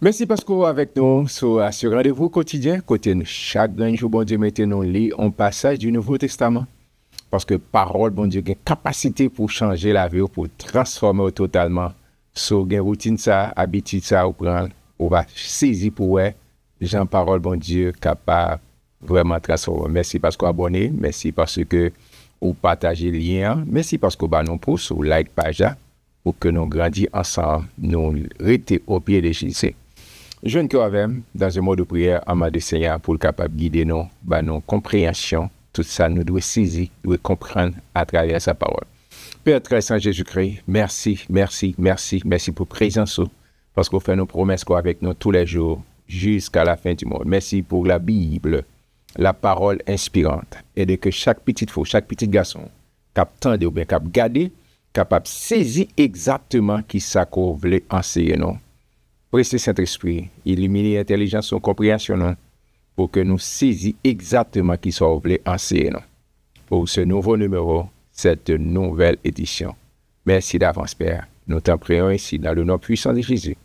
Merci parce que avec nous sur ce rendez-vous quotidien, côté chaque jour, bon Dieu, maintenant, lit un passage du Nouveau Testament. Parce que parole, bon Dieu, a une capacité pour changer la vie, pour transformer totalement. So, une routine ça, habitude ça, ou prendre, on va saisir pour ouais, Jean parole, bon Dieu, capable vraiment transformer. Merci parce que vous abonnez, merci parce que vous partagez le lien, merci parce que vous nous pousse, ou like page pour que nous grandissions ensemble, nous restons au pied de Jésus. Jeune que avec dans un mode de prière en mode de Seigneur pour le capable guider nous, nos compréhensions, tout ça nous doit saisir, nous doit comprendre à travers sa parole. Père très saint Jésus-Christ, merci, merci, merci, merci pour présence, parce qu'on fait nos promesses avec nous tous les jours jusqu'à la fin du monde. Merci pour la Bible, la parole inspirante, et de que chaque petite fille, chaque petit garçon, capable ou bien capable garder, capable saisir exactement qui ça qu'on voulait enseigner nous. Pressez Saint-Esprit, illuminer l'intelligence et compréhension pour que nous saisissions exactement qui soit voulu enseigner pour ce nouveau numéro, cette nouvelle édition. Merci d'avance, Père. Nous t'en prions ici dans le nom puissant de Jésus.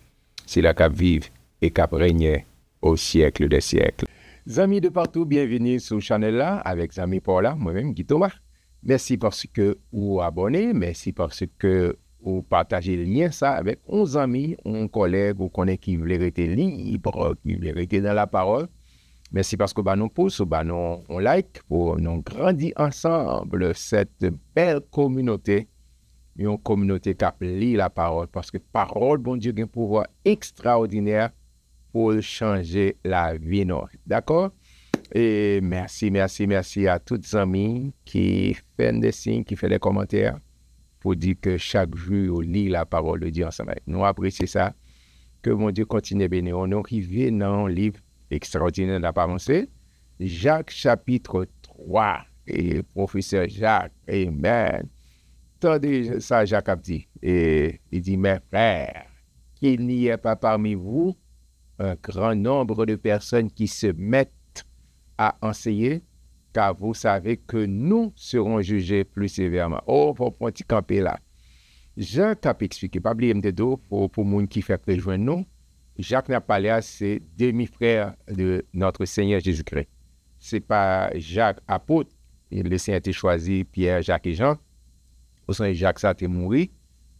C'est là qu'à vivre et qu'à régner au siècle des siècles. Amis de partout, bienvenue sur le channel là avec amis Paula, moi-même Guy Thomas. Merci parce que vous abonnez, merci parce que ou partager le lien ça avec 11 amis, un collègue ou connaît qui veut rester libre, qui veut rester dans la parole. Merci parce que nous pousse, nous on like pour nous grandir ensemble cette belle communauté, une communauté qui lit la parole parce que parole, bon Dieu, a un pouvoir extraordinaire pour changer la vie. D'accord? Et merci à tous les amis qui font des signes, qui font des commentaires. Pour dire que chaque jour, on lit la parole de Dieu ensemble. Nous apprécions ça. Que mon Dieu continue à bénir. On arrive dans un livre extraordinaire d'apparence. Jacques chapitre 3. Et professeur Jacques, amen. Tendez ça, Jacques a dit. Et il dit, mes frères, qu'il n'y ait pas parmi vous un grand nombre de personnes qui se mettent à enseigner, car vous savez que nous serons jugés plus sévèrement. Oh, pour un petit camper là. Jacques a expliqué, pas oublier pour les gens qui fait rejoindre nous. Jacques n'a pas l'air, c'est demi-frère de notre Seigneur Jésus-Christ. Ce n'est pas Jacques apôtre, le Seigneur a été choisi, Pierre, Jacques et Jean. Au sein de Jacques, ça a été mort et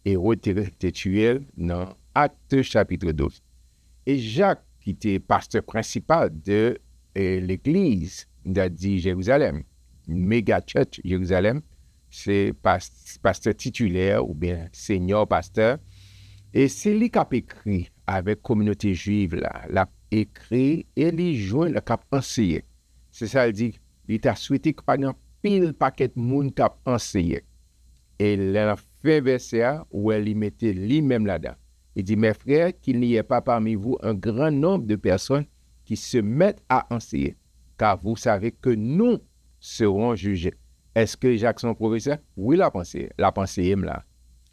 été tué dans Actes chapitre 12. Et Jacques, qui était pasteur principal de l'église, dit Jérusalem, méga church Jérusalem, c'est pasteur titulaire ou bien senior pasteur. Et c'est lui qui a écrit avec la communauté juive là, l'a écrit et les joint le cap enseigné. C'est ça, il dit, il t'a souhaité que pas pile paquet de monde qui a enseigné. Et il a fait verset où il mettait lui-même là-dedans. Il dit, mes frères, qu'il n'y ait pas parmi vous un grand nombre de personnes qui se mettent à enseigner. Car vous savez que nous serons jugés. Est-ce que Jacques son professeur? Oui, la pensée là.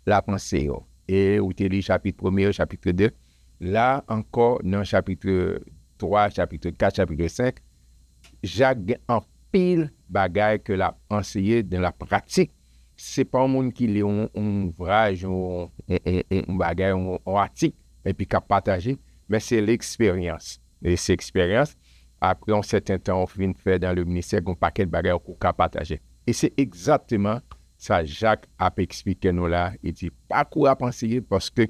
La pensée. Et où tu lis chapitre 1er, chapitre 2. Là encore, dans chapitre 3, chapitre 4, chapitre 5, Jacques en pile bagaille que l'a enseigné dans la pratique. C'est pas un monde qui lit un ouvrage, un bagaille, un article, et puis qui a partagé, mais c'est l'expérience. Et cette expérience, après un certain temps, on finit de faire dans le ministère un paquet de bagages qu'on peut partager. Et c'est exactement ça, Jacques a expliqué nous là. Il dit, pas quoi à penser parce que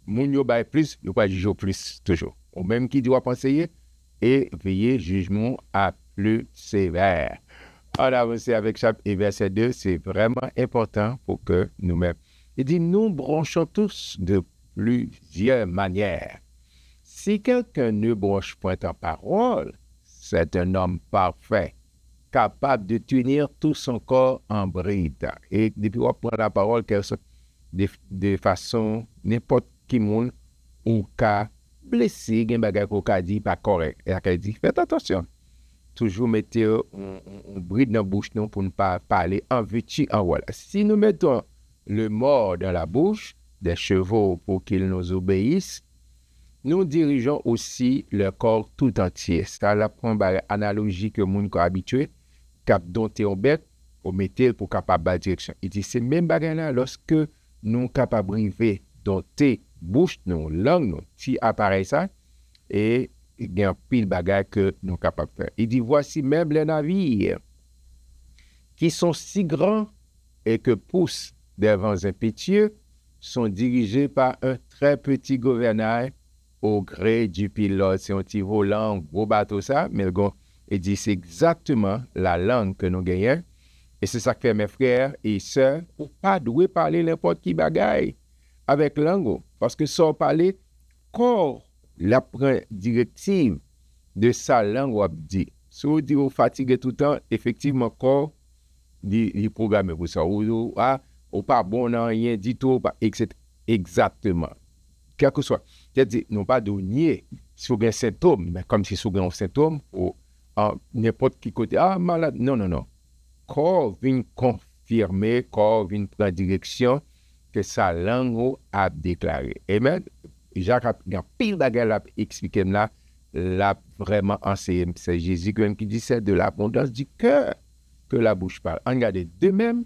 moun yo bay plus, yo pas juger plus toujours. Ou même qui doit penser et veiller jugement à plus sévère. On avance avec chapitre verset 2, c'est vraiment important pour que nous-mêmes. Il dit, nous branchons tous de plusieurs manières. Si quelqu'un ne branche point en parole, c'est un homme parfait, capable de tenir tout son corps en bride. Et depuis qu'on prend la parole, de façon, n'importe qui monde, ou qu'a blessé, gen bagay ko ka dit pas correct. Et elle dit, faites attention. Toujours mettez un bride dans la bouche non, pour ne pas parler en vertu en voilà. Si nous mettons le mort dans la bouche des chevaux pour qu'ils nous obéissent, nous dirigeons aussi le corps tout entier. Ça la prend par analogie que moun ko habitué, cap dompter un bête, au mettre pour capable la direction. Il dit c'est même bagay là lorsque nous capable river dompter bouche nous, langue nous, si appareil ça, et il y a un pile bagage que nous sommes capables de faire. Il dit, voici même les navires qui sont si grands et que poussent des vents impétueux, sont dirigés par un très petit gouvernail au gré du pilote. C'est un petit volant, un gros bateau ça, mais il dit c'est exactement la langue que nous gagnons. Et c'est ça que fait mes frères et sœurs, pour pas douer parler n'importe qui bagaille avec langue. Parce que sans parler, corps la directive de sa langue, on dit. Si on dit on fatigué tout le temps, effectivement, corps, il programme pour ça. Ou pas bon dans rien du tout, etc. Exactement. Quel que soit. C'est-à-dire, non pas de nier si vous avez un symptôme, mais comme si vous avez un symptôme, ou n'importe qui côté, malade. Non, non, non. Corps vient confirmer, corps vient prendre direction que sa langue a déclaré. Et même, Jacques a pile de l'a expliqué là, l'a vraiment enseigné. C'est Jésus qui dit c'est de l'abondance du cœur que la bouche parle. Regardez, de même,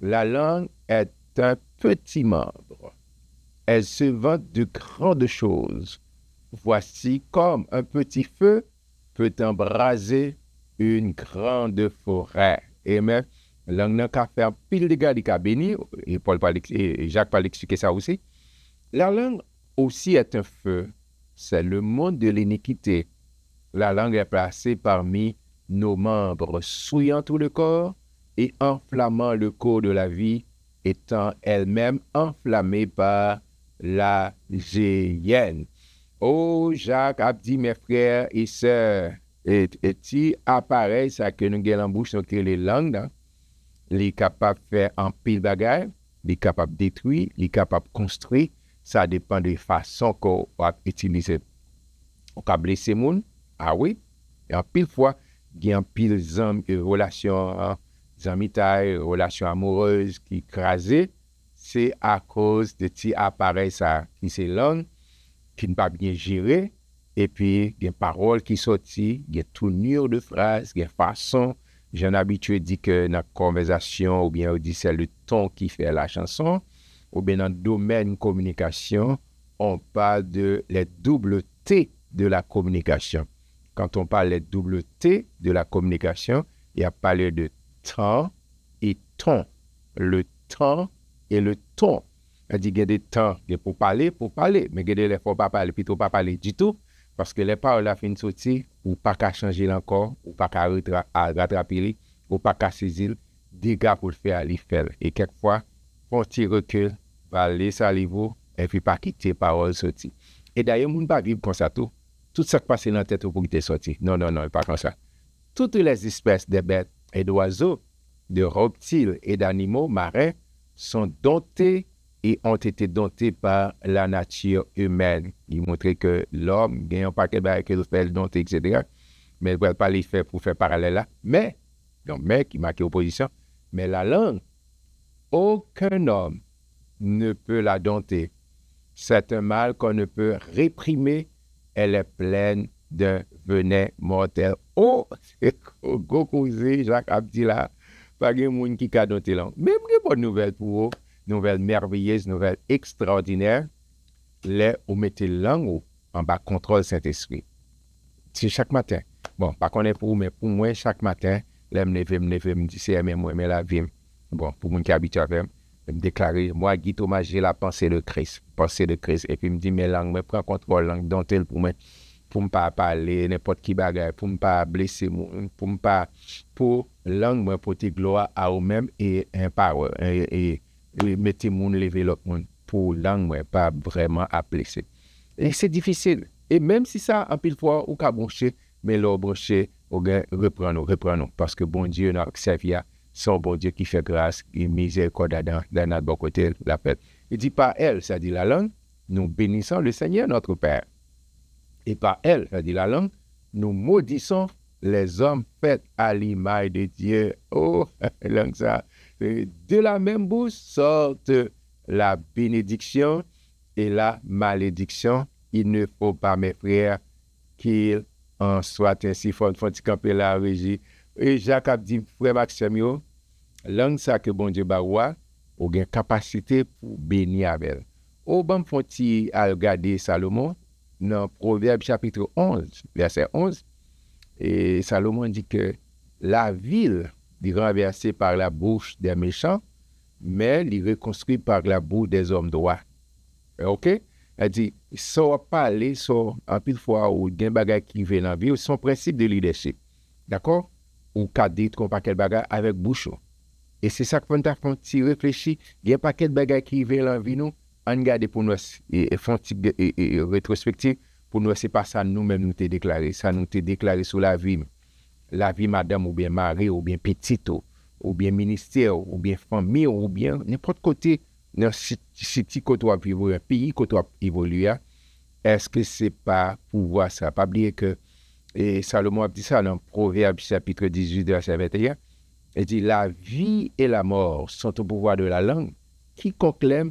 la langue est un petit membre. Elle se vante de grandes choses. Voici comme un petit feu peut embraser une grande forêt. Et même, la langue a fait un pile de gars qui a béni, et Jacques va l'expliquer ça aussi. La langue aussi est un feu. C'est le monde de l'iniquité. La langue est placée parmi nos membres, souillant tout le corps et enflammant le cours de la vie, étant elle-même enflammée par la géhenne. Oh, Jacques a dit, mes frères et sœurs, et si appareil, ça que nous avons en bouche, donc les langues, les capables de faire un pile bagaille, les capables de détruire, les capables de construire, ça dépend de la façon qu'on va utiliser. On peut blesser les gens, ah oui, et en pile fois, il y a un pile de relations, amitiés, relations amoureuses qui crasent, c'est à cause de ces appareils ça, qui c'est langue, qui n'est pas bien géré, et puis il y a des paroles qui sortent, il y a tournure de phrases, il y a façon. J'ai un habitué dit que dans la conversation, ou bien on dit c'est le ton qui fait la chanson, ou bien dans le domaine communication, on parle de les doubles T de la communication. Quand on parle des doubles T de la communication, il y a parlé de temps et ton. Le temps et le ton. On dit qu'il y a des temps pour parler, mais il y a des fois pas parler, plutôt pas parler du tout, parce que les paroles à fin de sortie, ou pas qu'à changer encore, ou pas qu'à rattraper, ou pas qu'à saisir, des gars pour le faire, les faire. Et quelquefois, un petit recul, va laisser à niveau, et puis pas quitter les paroles sorties. Et d'ailleurs, on ne peut pas vivre comme ça tout. Tout ça qui passe dans la tête pour quitter sorti. Non, non, non, pas comme ça. Toutes les espèces de bêtes et d'oiseaux, de reptiles et d'animaux marins sont domptés et ont été domptés par la nature humaine. Il montrait que l'homme gagne un paquet de que le fait dompter, etc. Mais il ne va pas les faire pour faire parallèle là. Mais, donc, mec, qui marque opposition, mais la langue, aucun homme ne peut la dompter. C'est un mal qu'on ne peut réprimer. Elle est pleine d'un venin mortel. Oh, c'est gros causé, Jacques Abdila. Pas de monde qui a dompté langue. Même une bonne nouvelle pour vous. Nouvelle merveilleuse, nouvelle extraordinaire, là, on mettait langue en bas contrôle Saint-Esprit. C'est chaque matin. Bon, pas qu'on est pour vous, mais pour moi, chaque matin, là, me dit, c'est moi, mais la vie. Bon, pour moi qui habite avec me déclarer, moi, Guy Thomas, j'ai la pensée de Christ. Et puis, me dit, mes langues, me prend contrôle langue, dont elle pour moi, pour ne pas parler n'importe qui bagaille, pour ne pas blesser, pour ne pas, pour langue, moi, porter gloire à eux-mêmes et un parole, et mettez mon lever l'autre monde pour langue pas vraiment à blesser. Et c'est difficile. Et même si ça, en pile fois, ou qu'à brancher, mais l'on brancher, reprenons. Parce que bon Dieu, n'a servi à son bon Dieu qui fait grâce, qui miséricorde dans notre bon côté, la paix. Il dit par elle, ça dit la langue, nous bénissons le Seigneur notre Père. Et par elle, ça dit la langue, nous maudissons les hommes faits à l'image de Dieu. Oh, langue ça. De la même bouche sortent la bénédiction et la malédiction. Il ne faut pas, mes frères, qu'il en soit ainsi. Faut camper la régie. Et Jacques a dit, frère Maxime, langue ça que bon Dieu baroua, ou une capacité pour bénir avec elle. Au bon font-il à regarder Salomon, dans Proverbe chapitre 11, verset 11, et Salomon dit que la ville est renversée par la bouche des méchants, mais il est reconstruit par la bouche des hommes droits. OK? Elle dit, ça parler, ça, en pile fois, ou gen bagay qui vient dans la vie, son principe de leadership. D'accord? Ou qu'à dire qu'on paquet bagay avec bouche. Et c'est ça qu'on t'a fait si réfléchir. Il y a un paquet de bagay qui vient dans la vie, nous, on garde pour nous, et font rétrospective, pour nous, c'est pas ça nous-mêmes nous t'ai déclaré. Ça nous t'ai déclaré sur la vie madame, ou bien mari, ou bien petite, ou bien ministère, ou bien famille, ou bien n'importe côté. Dans si côté où vivre un pays côté où évoluer, est-ce que c'est pas pour voir ça? Pas oublier que et Salomon a dit ça dans Proverbe chapitre 18 verset 21. Il dit la vie et la mort sont au pouvoir de la langue. Quiconque l'aime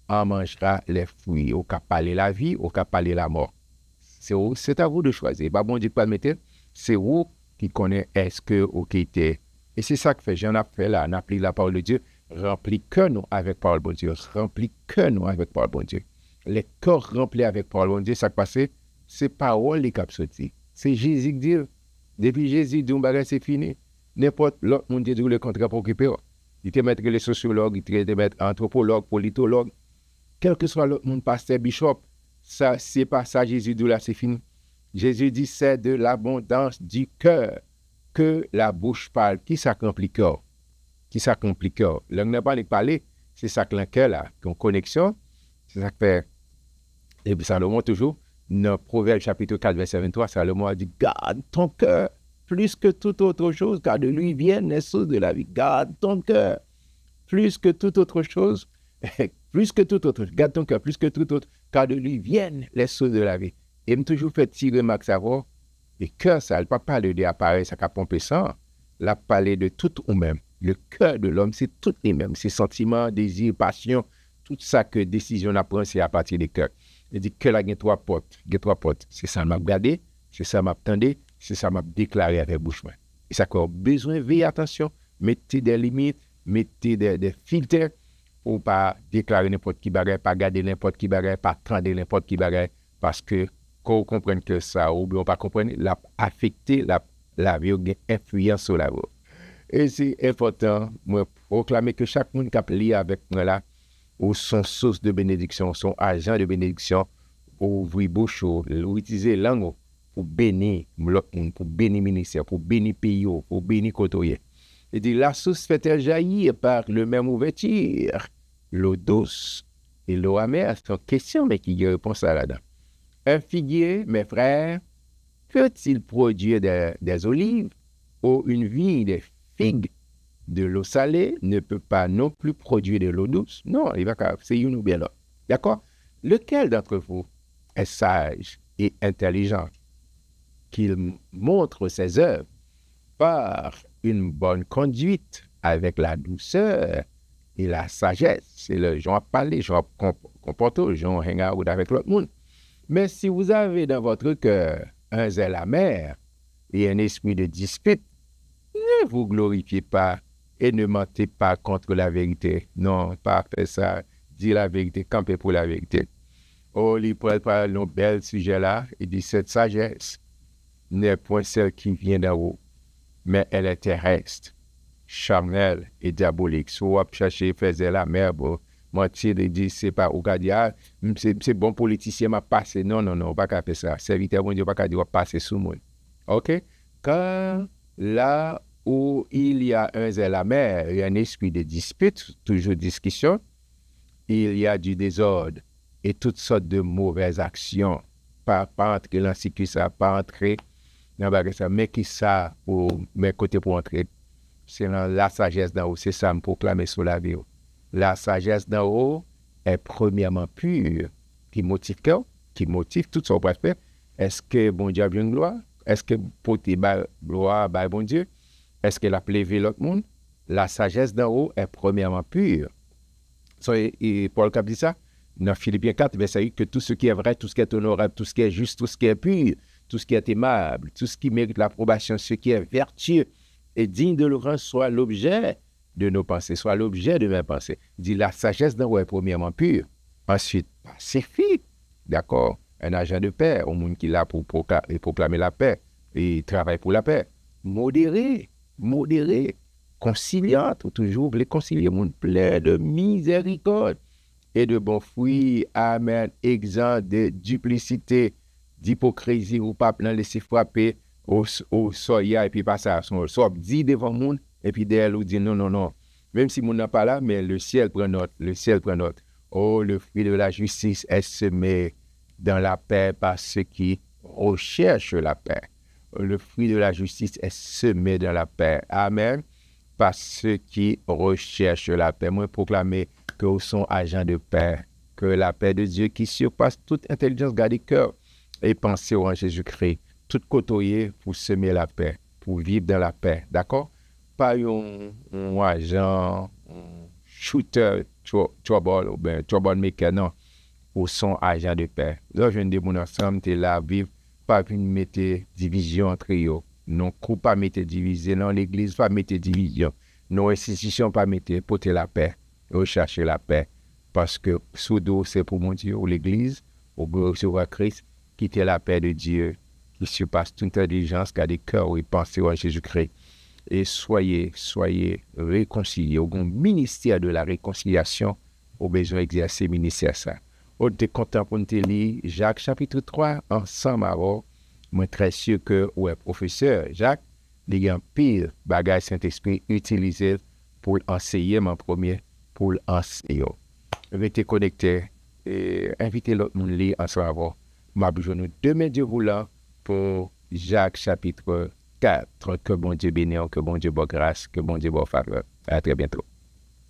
en mangera les fruits. Au cas parler la vie, au cas parler la mort. C'est à vous de choisir. Pas bon Dieu pas le mettre. C'est vous qui connaissez est-ce que ou qui était. Et c'est ça que fait. J'en ai fait là. On a pris la parole de Dieu. Remplis que nous avec parole bon Dieu. Remplis que nous avec parole bon Dieu. Les corps remplis avec parole bon Dieu, ça qui passe, c'est parole qui cap sorti. C'est Jésus qui dit. Depuis Jésus dit, c'est fini. N'importe l'autre monde dit le contraire pour occuper. Il te mettre les sociologues, il te mettre anthropologue, politologue. Quel que soit l'autre monde, pasteur, bishop, ça, c'est pas ça, Jésus dit là, c'est fini. Jésus dit, c'est de l'abondance du cœur que la bouche parle. Qui s'accomplit cœur? Qui s'accomplit cœur. Là, on n'a pas parler, c'est ça que le cœur là, qui ont connexion, c'est ça que fait. Et puis Salomon toujours, dans Proverbe chapitre 4, verset 23, Salomon a dit, garde ton cœur plus que toute autre chose, car de lui viennent les sources de la vie. Garde ton cœur plus que toute autre chose, plus que toute autre, garde ton cœur plus que toute autre, car de lui viennent les sources de la vie. Et me toujours fait tirer remarque savoir, le cœur, ça ne pas parler des appareils, ça ne pomper ça, la parler de tout ou même. Le cœur de l'homme, c'est tout les mêmes. Ses sentiments, désirs, passions, tout ça que décision à prendre, c'est à partir des cœurs. Il dit que là, il y a trois portes. C'est ça m'a regardé, c'est ça m'a attendu, c'est ça m'a déclaré avec bouche. Et ça a besoin de veiller attention, mettez des limites, mettez des filtres pour pas déclarer n'importe qui bagaille, pas garder n'importe qui bagaille, pas attendre n'importe qui bagaille, parce que quand on comprend que ça, ou bien on pas comprendre, l'a affecté la vie, une influence sur la vie. Et c'est important, moi, proclamer que chaque monde qui a lié avec moi là, ou son source de bénédiction, son agent de bénédiction, ou ouvrir bouche, ou utiliser langue pour bénir l'autre monde, pour bénir le ministère, pour bénir le pays, pour bénir le côté. Il dit, la source fait-elle jaillir par le même ouverture, l'eau douce et l'eau amère. C'est une question, mais qui répond à là-dedans. Un figuier, mes frères, peut-il produire des olives ou une vigne des figues de l'eau salée ne peut pas non plus produire de l'eau douce? Non, il va c'est une ou bien l'autre. D'accord? Lequel d'entre vous est sage et intelligent qu'il montre ses œuvres par une bonne conduite avec la douceur et la sagesse? C'est le genre parler, genre comporter, genre hang out avec l'autre monde. Mais si vous avez dans votre cœur un zèle amer et un esprit de dispute, ne vous glorifiez pas et ne mentez pas contre la vérité. Non, pas faire ça. Dis la vérité, campez pour la vérité. Oh, il parle par un bel sujet là. Il dit cette sagesse n'est point celle qui vient d'en haut, mais elle est terrestre, charnelle et diabolique. Soit chercher, faisait la mer, mentir, il dit c'est pas au cas c'est bon politicien m'a passé. Non, pas qu'à faire ça. Serviteur, bon Dieu, pas qu'à dire passer sous moi. OK? Quand là où il y a un zèle amer et un esprit de dispute, toujours discussion, il y a du désordre et toutes sortes de mauvaises actions. Pas entrer dans ce qui ça, pas entrer dans ça, mais qui ça pour mes côtés pour entrer. C'est la sagesse d'en haut, c'est ça me proclamer sur la vie. La sagesse d'en haut est premièrement pure, qui motive tout ce qu'on peut faire. Est-ce que bon Dieu a bien une gloire? Est-ce que pour te gloire, bon Dieu? Est-ce qu'elle a plévé l'autre monde? La sagesse d'en haut est premièrement pure. Et Paul Cap dit ça, dans Philippiens 4, verset 8, que tout ce qui est vrai, tout ce qui est honorable, tout ce qui est juste, tout ce qui est pur, tout ce qui est aimable, tout ce qui mérite l'approbation, ce qui est vertueux et digne de l'ouvrage soit l'objet de nos pensées, soit l'objet de mes pensées. Il dit la sagesse d'en haut est premièrement pure. Ensuite, pacifique, d'accord, un agent de paix, au monde qui est là pour proclamer la paix et travaille pour la paix. Modéré, conciliante, ou toujours les concilier, monde plein de miséricorde et de bons fruits. Amen. Exempt de duplicité, d'hypocrisie, ou pas plein laisser frapper au soya et puis passer à son soit dit devant monde et puis derrière nous dit non. Même si mon n'a pas là, mais le ciel prend note, Oh, le fruit de la justice est semé dans la paix par ceux qui recherchent la paix. Le fruit de la justice est semé dans la paix. Amen. Par ceux qui recherchent la paix. Moi, proclamer que nous sommes agents de paix, que la paix de Dieu qui surpasse toute intelligence garde cœur et pensée en Jésus-Christ. Tout côtoyer pour semer la paix, pour vivre dans la paix. D'accord? Pas un agent, un shooter, trouble, ou bien troublemaker, non. Ou son agent de paix. Là, je viens de mon ensemble, tu es là, vivre, pas venir mettre division entre eux. Non, groupe pas mettre division, non, l'église pas mettre division. Non, institution pas mettre, porter la paix, rechercher la paix. Parce que sous dos, c'est pour mon Dieu, ou l'église, ou recevoir Christ, quitter la paix de Dieu, qui surpasse toute intelligence, qui a des cœurs et pensées en Jésus-Christ. Et soyez réconciliés. Au ministère de la réconciliation, au besoin d'exercer le ministère ça. On est content pour nous lire Jacques chapitre 3 ensemble alors. Moi très sûr que ouais professeur Jacques, il y a un pire bagage Saint-Esprit utilisé pour enseigner mon premier pour enseigner. Restez connectés et invitez l'autre monde lire ensemble avant. M'a besoin de demain Dieu voulant pour Jacques chapitre 4. Que bon Dieu bénisse, que bon Dieu bonne grâce, que bon Dieu bonne faveur. À très bientôt.